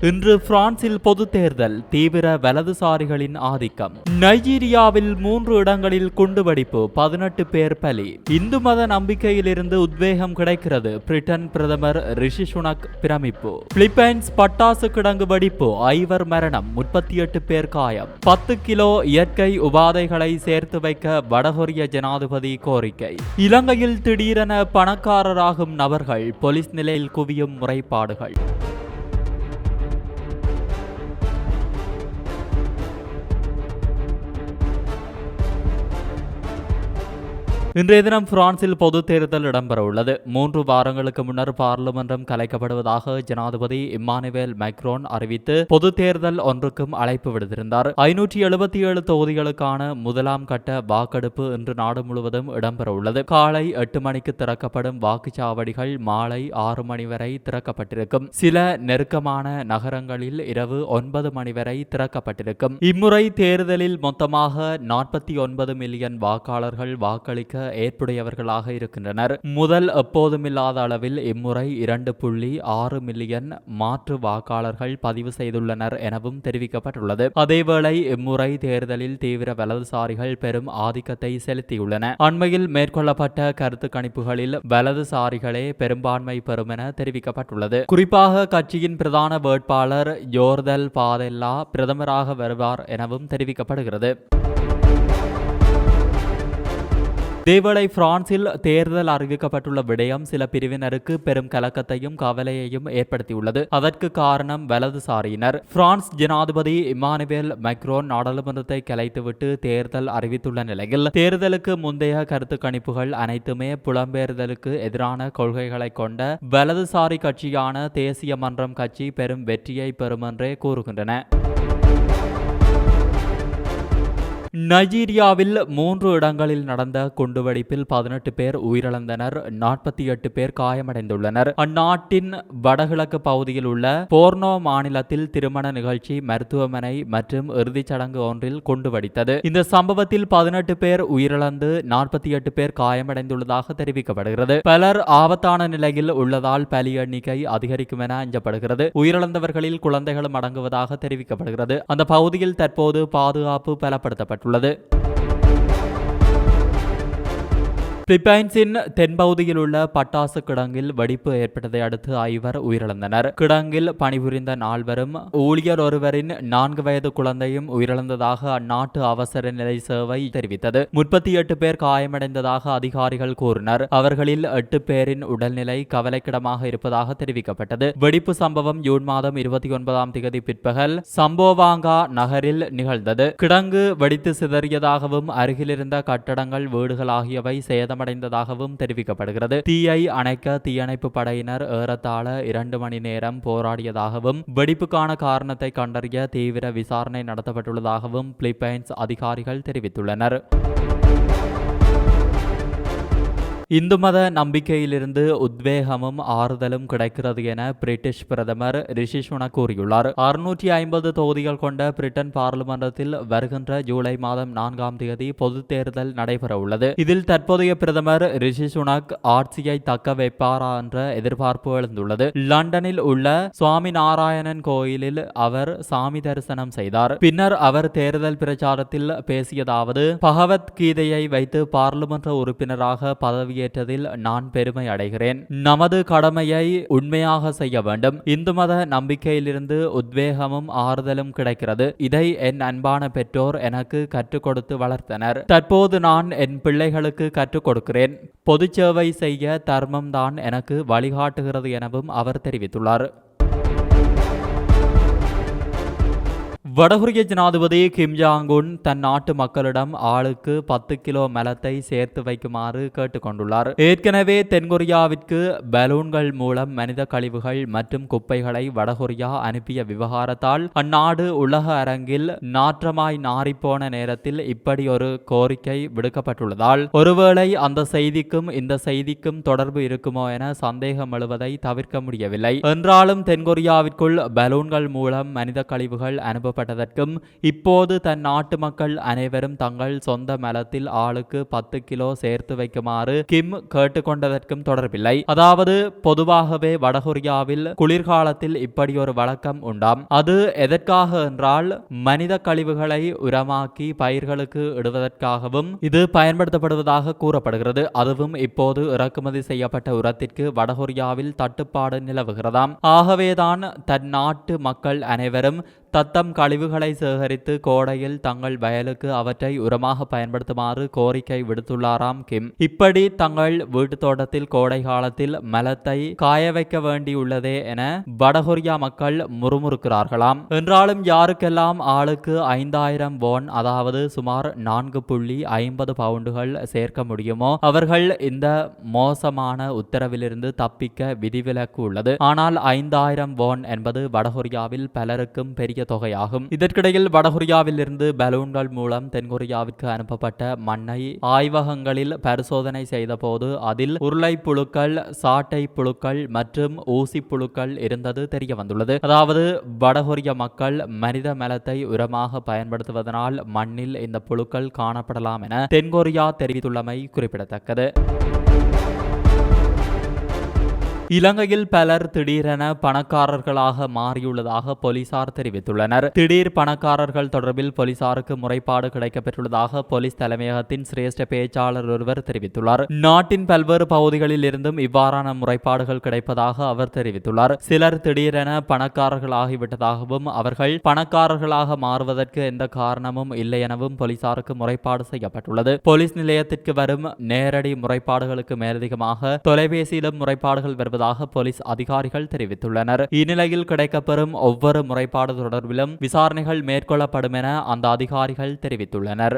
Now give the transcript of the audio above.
இன்று பிரான்சில் பொது தேர்தல், தீவிர வலதுசாரிகளின் ஆதிக்கம். நைஜீரியாவில் 3 இடங்களில் குண்டுவெடிப்பு, 18 பேர் பலி. இந்து மத நம்பிக்கையிலிருந்து உத்வேகம் கிடைக்கிறது, பிரிட்டன் பிரதமர் ரிஷி சுனக் பிரமிப்பு. பிலிப்பைன்ஸ் பட்டாசு கிடங்கு வெடிப்பு, 5 மரணம், 38 பேர் காயம். 10 கிலோ இயற்கை உபாதைகளை சேர்த்து வைக்க வடகொரிய ஜனாதிபதி கோரிக்கை. இலங்கையில் திடீரென பணக்காரராகும் நபர்கள், போலீஸ் நிலையில் குவியும் முறைப்பாடுகள். இன்றைய தினம் பிரான்சில் பொது தேர்தல் இடம்பெற உள்ளது. 3 வாரங்களுக்கு முன்னர் பார்லிமென்றம் கலைக்கப்படுவதாக ஜனாதிபதி இம்மானுவேல் மேக்ரோன் அறிவித்து பொது தேர்தல் ஒன்றுக்கும் அழைப்பு விடுத்திருந்தார். 577 தொகுதிகளுக்கான முதலாம் கட்ட வாக்கெடுப்பு இன்று நாடு முழுவதும் இடம்பெற உள்ளது. காலை 8 மணிக்கு திறக்கப்படும் வாக்குச்சாவடிகள் மாலை 6 மணி வரை திறக்கப்பட்டிருக்கும். சில நெருக்கமான நகரங்களில் இரவு 9 மணி வரை திறக்கப்பட்டிருக்கும். இம்முறை தேர்தலில் மொத்தமாக 49 மில்லியன் வாக்காளர்கள் வாக்களிக்க ஏற்புடையவர்களாக இருக்கின்றனர். முதல் எப்போதுமில்லாத அளவில் இம்முறை 2.6 மில்லியன் மாற்று வாக்காளர்கள் பதிவு செய்துள்ளனர் எனவும் தெரிவிக்கப்பட்டுள்ளது. அதேவேளை இம்முறை தேர்தலில் தீவிர வலதுசாரிகள் பெரும் ஆதிக்கத்தை செலுத்தியுள்ளன. அண்மையில் மேற்கொள்ளப்பட்ட கருத்து கணிப்புகளில் வலதுசாரிகளே பெரும்பான்மை பெறும் என தெரிவிக்கப்பட்டுள்ளது. குறிப்பாக கட்சியின் பிரதான வேட்பாளர் ஜோர்தல் பாதெல்லா பிரதமராக வருவார் எனவும் தெரிவிக்கப்படுகிறது. இதேவேளை பிரான்சில் தேர்தல் அறிவிக்கப்பட்டுள்ள விடயம் சில பிரிவினருக்கு பெரும் கலக்கத்தையும் கவலையையும் ஏற்படுத்தியுள்ளது. அதற்கு காரணம் வலதுசாரியினர். பிரான்ஸ் ஜனாதிபதி இம்மானுவேல் மேக்ரோன் நாடாளுமன்றத்தை கலைத்துவிட்டு தேர்தல் அறிவித்துள்ள நிலையில் தேர்தலுக்கு முந்தைய கருத்து கணிப்புகள் அனைத்துமே புலம்பெயர்தலுக்கு எதிரான கொள்கைகளை கொண்ட வலதுசாரி கட்சியான தேசிய மன்றம் கட்சி பெரும் வெற்றியை பெறும் என்றே கூறுகின்றன. நைஜீரியாவில் 3 இடங்களில் நடந்த குண்டுவெடிப்பில் 18 பேர் உயிரிழந்தனர், 48 பேர் காயமடைந்துள்ளனர். அந்நாட்டின் வடகிழக்கு பகுதியில் உள்ள போர்னோ மாநிலத்தில் திருமண நிகழ்ச்சி, மருத்துவமனை மற்றும் இறுதிச் சடங்கு ஒன்றில் குண்டுவெடித்தது. இந்த சம்பவத்தில் 18 பேர் உயிரிழந்து 48 பேர் காயமடைந்துள்ளதாக தெரிவிக்கப்படுகிறது. பலர் ஆபத்தான நிலையில் உள்ளதால் பலி எண்ணிக்கை அதிகரிக்கும் என அஞ்சப்படுகிறது. உயிரிழந்தவர்களில் குழந்தைகளும் அடங்குவதாக தெரிவிக்கப்படுகிறது. அந்த பகுதியில் தற்போது பாதுகாப்பு பலப்படுத்தப்பட்டது. பிலிப்பைன்ஸின் தென்பகுதியில் உள்ள பட்டாசு கிடங்கில் வெடிப்பு ஏற்பட்டதை அடுத்து 5 உயிரிழந்தனர். கிடங்கில் பணிபுரிந்த 4 ஊழியர் ஒருவரின் 4 வயது குழந்தையும் உயிரிழந்ததாக அந்நாட்டு அவசர நிலை சேவை தெரிவித்தது. 38 பேர் காயமடைந்ததாக அதிகாரிகள் கூறினர். அவர்களில் 8 பேரின் உடல்நிலை கவலைக்கிடமாக இருப்பதாக தெரிவிக்கப்பட்டது. வெடிப்பு சம்பவம் ஜூன் மாதம் 29ஆம் தேதி பிற்பகல் சம்போவாங்கா நகரில் நிகழ்ந்தது. கிடங்கு வெடித்து சிதறியதாகவும் அருகிலிருந்த கட்டடங்கள், வீடுகள் ஆகியவை சேதமடைந்ததாகவும் தெரிவிக்கப்படுகிறது. தீயை அணைக்க தீயணைப்பு படையினர் ஏறத்தாழ 2 மணி நேரம் போராடியதாகவும் வெடிப்புக்கான காரணத்தை கண்டறிய தீவிர விசாரணை நடத்தப்பட்டுள்ளதாகவும் பிலிப்பைன்ஸ் அதிகாரிகள் தெரிவித்துள்ளனர். இந்து மத நம்பிக்கையிலிருந்து உத்வேகமும் ஆறுதலும் கிடைக்கிறது என பிரிட்டிஷ் பிரதமர் ரிஷி சுனக் கூறியுள்ளார். 650 தொகுதிகள் கொண்ட பிரிட்டன் பார்லிமென்றத்தில் வருகின்ற ஜூலை மாதம் 4ஆம் தேதி பொது தேர்தல் நடைபெற உள்ளது. இதில் தற்போதைய பிரதமர் ரிஷி சுனக் ஆட்சியை தக்க வைப்பாரா என்ற எதிர்பார்ப்பு எழுந்துள்ளது. லண்டனில் உள்ள சுவாமி நாராயணன் கோயிலில் அவர் சாமி தரிசனம் செய்தார். பின்னர் அவர் தேர்தல் பிரச்சாரத்தில் பேசியதாவது: பகவத் கீதையை வைத்து பார்லிமென்ற உறுப்பினராக பதவி ஏற்றதில் நான் பெருமை அடைகிறேன். நமது கடமையை உண்மையாக செய்ய வேண்டும். இந்து மத நம்பிக்கையிலிருந்து உத்வேகமும் ஆறுதலும் கிடைக்கிறது. இதை என் அன்பான பெற்றோர் எனக்கு கற்றுக் கொடுத்து வளர்த்தனர். தற்போது நான் என் பிள்ளைகளுக்கு கற்றுக் கொடுக்கிறேன். பொது சேவை செய்ய தர்மம் தான் எனக்கு வழிகாட்டுகிறது எனவும் அவர் தெரிவித்துள்ளார். வடகொரிய ஜனாதிபதி கிம் ஜாங் உன் தன் நாட்டு மக்களிடம் ஆளுக்கு 10 கிலோ மலத்தை சேர்த்து வைக்குமாறு கேட்டுக்கொண்டுள்ளார். ஏற்கனவே தென்கொரியாவிற்கு பலூன்கள் மூலம் மனித கழிவுகள் மற்றும் குப்பைகளை வடகொரியா அனுப்பிய விவகாரத்தால் அந்நாடு உலக அரங்கில் நாற்றமாய் நாறிப்போன நேரத்தில் இப்படி ஒரு கோரிக்கை விடுக்கப்பட்டுள்ளதால் ஒருவேளை அந்த செய்திக்கும் இந்த செய்திக்கும் தொடர்பு இருக்குமோ என சந்தேகம் எழுவதை தவிர்க்க முடியவில்லை. என்றாலும் தென்கொரியாவிற்குள் பலூன்கள் மூலம் மனித கழிவுகள் அனுப்ப செய்யப்பட்டதற்கும் இப்போது தன் நாட்டு மக்கள் அனைவரும் தங்கள் சொந்த மலத்தில் ஆளுக்கு 10 கிலோ சேர்த்து வைக்குமாறு கிம் கேட்டுக்கொண்டதற்கும் தொடர்பில்லை. அதாவது பொதுவாகவே வடகொரியாவில் குளிர்காலத்தில் இப்படி ஒரு வழக்கம் உண்டாம். அது எதற்காக என்றால் மனித கழிவுகளை உரமாக்கி பயிர்களுக்கு இடுவதற்காகவும் இது பயன்படுத்தப்படுவதாக கூறப்படுகிறது. அதுவும் இப்போது இறக்குமதி செய்யப்பட்ட உரத்திற்கு வடகொரியாவில் தட்டுப்பாடு நிலவுகிறதாம். ஆகவேதான் தன் நாட்டு மக்கள் அனைவரும் தத்தம் கழிவுகளை சேகரித்து கோடையில் தங்கள் வயலுக்கு அவற்றை உரமாக பயன்படுத்துமாறு கோரிக்கை விடுத்துள்ளாராம் கிம். இப்படி தங்கள் வீட்டு தோட்டத்தில் கோடை காலத்தில் மலத்தை காய வைக்க வேண்டியுள்ளதே என வடகொரியா மக்கள் முறுமுறுக்கிறார்களாம். என்றாலும் யாருக்கெல்லாம் ஆளுக்கு 5000 வோன் அதாவது சுமார் 4.50 பவுண்டுகள் சேர்க்க முடியுமோ அவர்கள் இந்த மோசமான உத்தரவிலிருந்து தப்பிக்க விதிவிலக்கு உள்ளது. ஆனால் 5000 வோன் என்பது வடகொரியாவில் பலருக்கும் பெரிய தொகையாகும். இதற்கிடையில் வடகொரியாவில் இருந்து பலூன்கள் மூலம் தென்கொரியாவிற்கு அனுப்பப்பட்ட மண்ணை ஆய்வகங்களில் பரிசோதனை செய்த போது அதில் உருளை புழுக்கள், சாட்டை புழுக்கள் மற்றும் ஊசி புழுக்கள் இருந்தது தெரிய வந்துள்ளது. அதாவது வடகொரிய மக்கள் மனித மலத்தை உரமாக பயன்படுத்துவதனால் மண்ணில் இந்த புழுக்கள் காணப்படலாம் என தென்கொரியா தெரிவித்துள்ளமை குறிப்பிடத்தக்கது. இலங்கையில் பலர் திடீரென பணக்காரர்களாக மாறியுள்ளதாக போலீசார் தெரிவித்துள்ளனர். திடீர் பணக்காரர்கள் தொடர்பில் போலீசாருக்கு முறைப்பாடு கிடைக்கப்பெற்றுள்ளதாக போலீஸ் தலைமையகத்தின் சிரேஷ்ட பேச்சாளர் ஒருவர் தெரிவித்துள்ளார். நாட்டின் பல்வேறு பகுதிகளில் இருந்தும் இவ்வாறான முறைப்பாடுகள் கிடைப்பதாக அவர் தெரிவித்துள்ளார். சிலர் திடீரென பணக்காரர்களாகிவிட்டதாகவும் அவர்கள் பணக்காரர்களாக மாறுவதற்கு எந்த காரணமும் இல்லை எனவும் போலீசாருக்கு முறைப்பாடு செய்யப்பட்டுள்ளது. போலீஸ் நிலையத்திற்கு வரும் நேரடி முறைப்பாடுகளுக்கு மேலதிகமாக தொலைபேசியிலும் முறைப்பாடுகள் வருவதாக போலீஸ் அதிகாரிகள் தெரிவித்துள்ளனர். இந்நிலையில் கிடைக்கப்பெறும் ஒவ்வொரு முறைப்பாடு தொடர்பிலும் விசாரணைகள் மேற்கொள்ளப்படும் என அந்த அதிகாரிகள் தெரிவித்துள்ளனர்.